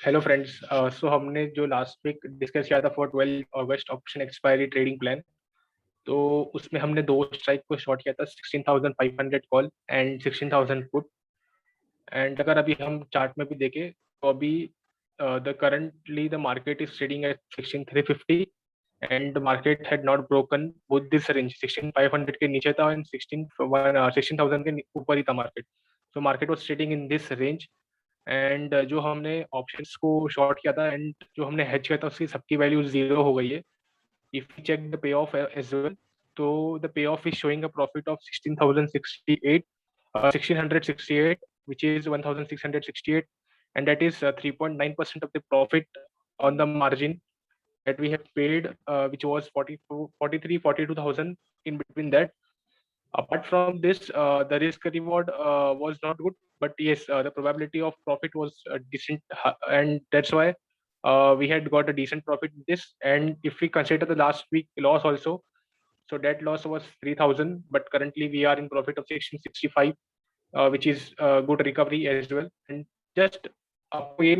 Hello friends. सो हमने जो last week discuss किया था for 12 August option expiry trading plan, तो उसमें हमने दो स्ट्राइक को शॉर्ट किया था, 16,500 कॉल एंड 16,000 पुट। एंड अगर अभी हम चार्ट में भी देखें तो अभी the currently the market is trading at 16,350 and market had not broken with this range. 16,500 के नीचे था एंड 16,000 के ऊपर ही था market. So market was trading in this range. And जो हमने ऑप्शंस को शॉर्ट किया था एंड जो हमने हेज किया था उसकी सबकी वैल्यू जीरो हो गई है। If you check the payoff as well, तो the payoff is showing a profit of 16,068 1668, which is 1,668, and that is 3.9% of the profit on the margin that we have paid, which was 42,000 in between that. Apart from this, the risk reward was not good, but yes, the probability of profit was decent, and that's why we had got a decent profit in this. And if we consider the last week loss also, so that loss was 3,000, but currently we are in profit of 1665, which is good recovery as well. And just आपको ये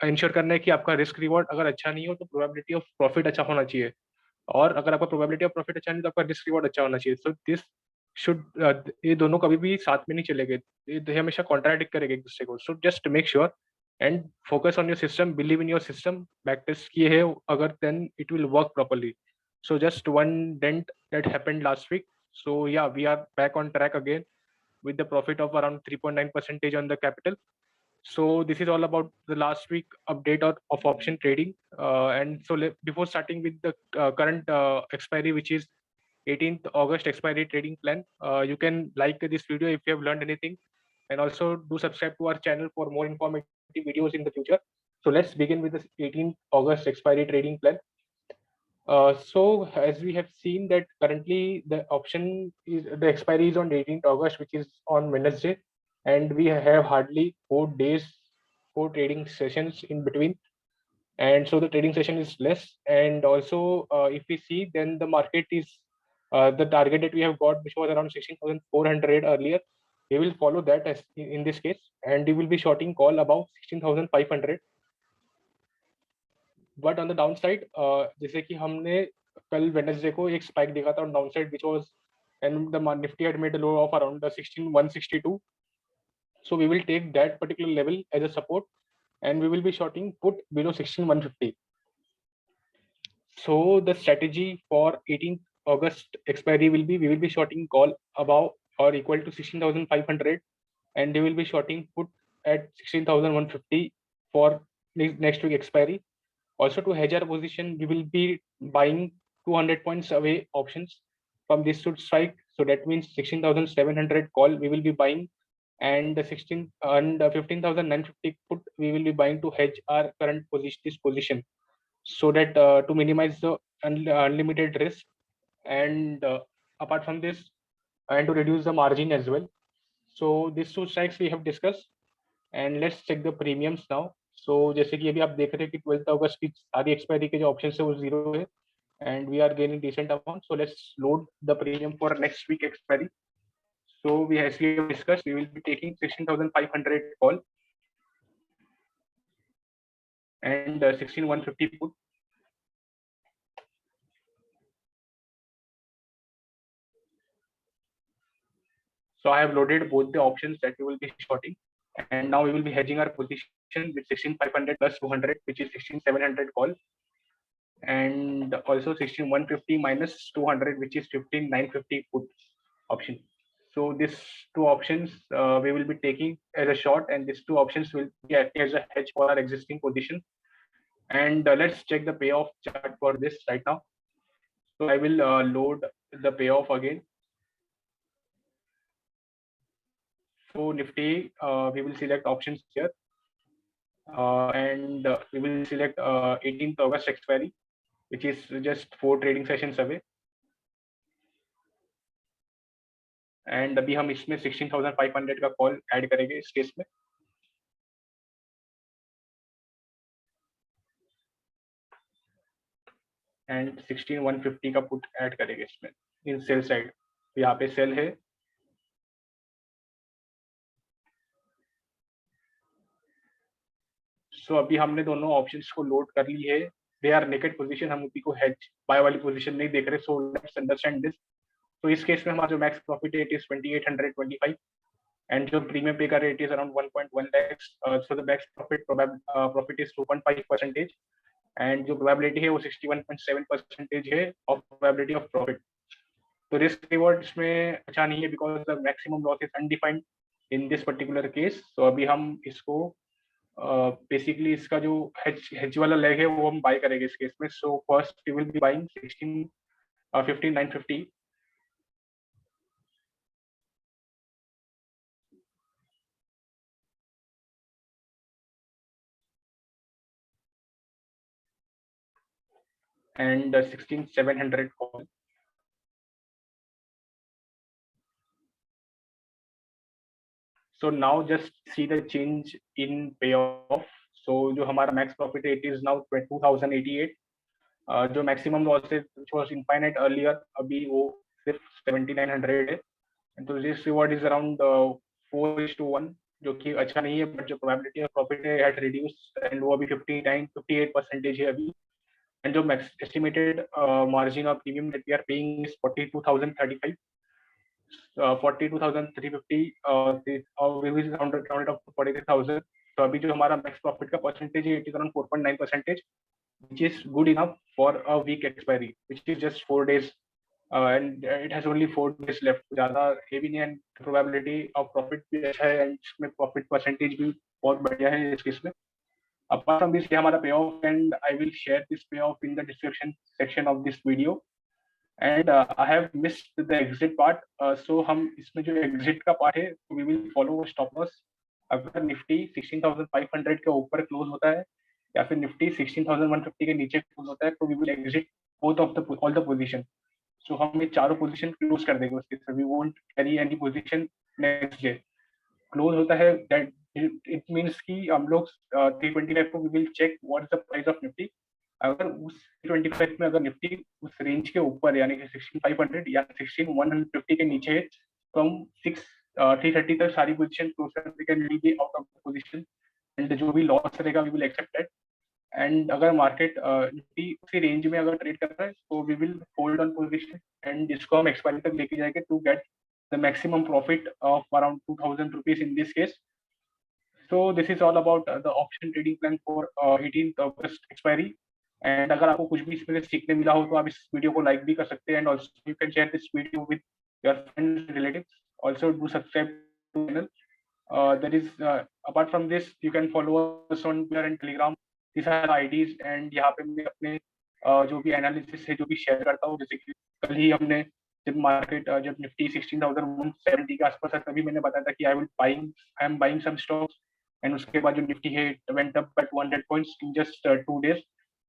ensure करना है कि आपका risk reward अगर अच्छा नहीं हो तो प्रोबेबिलिटी ऑफ प्रॉफिट अच्छा होना चाहिए, और अगर आपका प्रोबेबिलिटी ऑफ प्रॉफिट अच्छा नहीं तो आपका रिस्क रिवॉर्ड अच्छा होना चाहिए। सो दिस शुड, ये दोनों कभी भी साथ में नहीं चलेंगे, ये हमेशा कॉन्ट्राडिक्ट करेंगे एक दूसरे को। So just make sure and focus on your system, believe in your system, back test किए है अगर, then it will work properly. So just one dent that happened last week, so yeah, we are back on track again with the profit of around 3.9% on the capital. So this is all about the last week update of option trading. And so before starting with the current expiry, which is 18th August expiry trading plan, you can like this video if you have learned anything, and also do subscribe to our channel for more informative videos in the future. So let's begin with the 18th August expiry trading plan. So as we have seen that currently the option is, the expiry is on 18th August, which is on Wednesday, and we have hardly 4 days, 4 trading sessions in between, and so the trading session is less. And also, if we see, then the market is the target that we have got, which was around 16,400 earlier. We will follow that as in this case, and we will be shorting call above 16,500. But on the down side, जैसे कि हमने कल Wednesday को एक spike देखा था on down side, which was, and the Nifty had made a low of around 16,162. So we will take that particular level as a support, and we will be shorting put below 16,150. So the strategy for 18th August expiry will be, we will be shorting call above or equal to 16,500, and we will be shorting put at 16,150 for next week expiry. Also, to hedge our position, we will be buying 200 points away options from this should strike. So that means 16,700 call we will be buying, and the 16 and 15,950 put we will be buying to hedge our current position, this position, so that to minimize the unlimited risk. And apart from this, and to reduce the margin as well. So these two strikes we have discussed, and let's check the premiums now. So जैसे कि अभी आप देख रहे हैं कि 12 अगस्त की सारी एक्सपायरी के जो ऑप्शन है वो जीरो है, and we are gaining decent amount. So let's load the premium for next week expiry. So we, as we have discussed, we will be taking 16,500 call and 16,150 put. So I have loaded both the options that we will be shorting, and now we will be hedging our position with 16,500 plus 200, which is 16,700 call, and also 16,150 minus 200, which is 15,950 put option. So these two options we will be taking as a short, and these two options will be acting as a hedge for our existing position. And let's check the payoff chart for this right now. So I will load the payoff again. So Nifty, we will select options here, and we will select 18th August expiry, which is just 4 trading sessions away. And अभी हम इसमें 16,500 का call add करेंगे इस case में. And 16,150 का put add करेंगे इसमें इन सेल साइड. यहाँ पे सेल है, सो अभी हमने दोनों ऑप्शंस को लोड कर ली है। दे आर नेकेड पोजीशन, हम उसी को हेज बाय वाली पोजीशन नहीं देख रहे। So let's understand this. तो इस केस में हमारा जो मैक्स प्रॉफिट है इट इज 2825 एंड जो प्रीमियम पे का rate is around 1.1 lakhs। So the max profit is 2.5% and जो प्रोबेबिलिटी है वो 61.7% है ऑफ प्रोबेबिलिटी ऑफ प्रॉफिट। तो रिस्क रिवॉर्ड इसमें अच्छा नहीं है because the maximum loss is undefined in this particular case. तो अभी हम इसको बेसिकली इसका जो हेज वाला लेग है वो हम बाय करेंगे इस केस में। So first we will be buying 15950 and 16700 call. So now just see the change in payoff. So जो हमारा max profit है it is now 2088. जो maximum loss है which was infinite earlier अभी वो सिर्फ 7900 है। तो this reward is around 4:1 जो कि अच्छा नहीं है, बट जो probability of profit है had reduced and वो अभी 58% है अभी। and जो max estimated margin of premium that we are paying is 42,035, 42,350 we will round it up to 43,000। तो अभी जो हमारा मैक्स प्रॉफिट का परसेंटेज है it is around 4.9%, which is good enough for a week expiry, which is just 4 days, and it has only 4 days left। ज़्यादा ये भी नहीं है, प्रोबेबिलिटी ऑफ प्रॉफिट भी अच्छा है एंड इसमें प्रॉफिट परसेंटेज भी बहुत बढ़िया है इस केस में। apart from this ये हमारा payoff and I will share this payoff in the description section of this video and I have missed the exit part. So हम इसमें जो एग्जिट का पार्ट है we will follow stop loss. अगर Nifty 16,500 के ऊपर close होता है या फिर निफ्टी 16,150 के नीचे क्लोज होता है तो we will exit both of the all the position. So हम ये चारों पोजीशन क्लोज कर देंगे उसके साथ। We won't carry any position next day. Close होता है दैट इट मींस कि हम लोग 325 को we will check what is the price of Nifty. अगर उस 325 में अगर निफ्टी उस रेंज के ऊपर यानी कि 16,500 या 16,150 के नीचे है तो हम 330 तक सारी पोजीशन क्लोज करके can be out of the position and जो भी लॉस रहेगा we will accept that. And अगर मार्केट निफ्टी उसी रेंज में अगर ट्रेड कर रहा है तो we will hold on position and इसको हम एक्सपायरी तक लेके जाएंगे to get the maximum profit of around 2,000 rupees in this case। So this is all about the option trading plan for 18th August expiry। And अगर आपको कुछ भी इसमें सीखने मिला हो तो आप इस वीडियो को लाइक भी कर सकते हैं and also you can share this video with your friends relatives. Also do subscribe to channel. there is apart from this you can follow us on Twitter and Telegram। these are IDs and यहाँ पे मैं अपने जो भी analysis है जो भी share करता हूँ। जैसे कि कल ही हमने जब मार्केट जब निफ्टी 16,170 के आसपास था तभी मैंने बताया था कि I am buying some stocks and उसके बाद जो निफ्टी है went up by 200 points in just 2 days।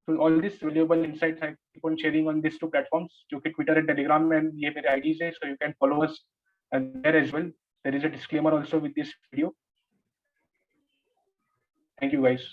So all this valuable insights I keep on sharing on these two platforms, जो कि Twitter and Telegram में ये मेरे IDs है, so you can follow us there as well। There is a disclaimer also with this video। Thank you guys।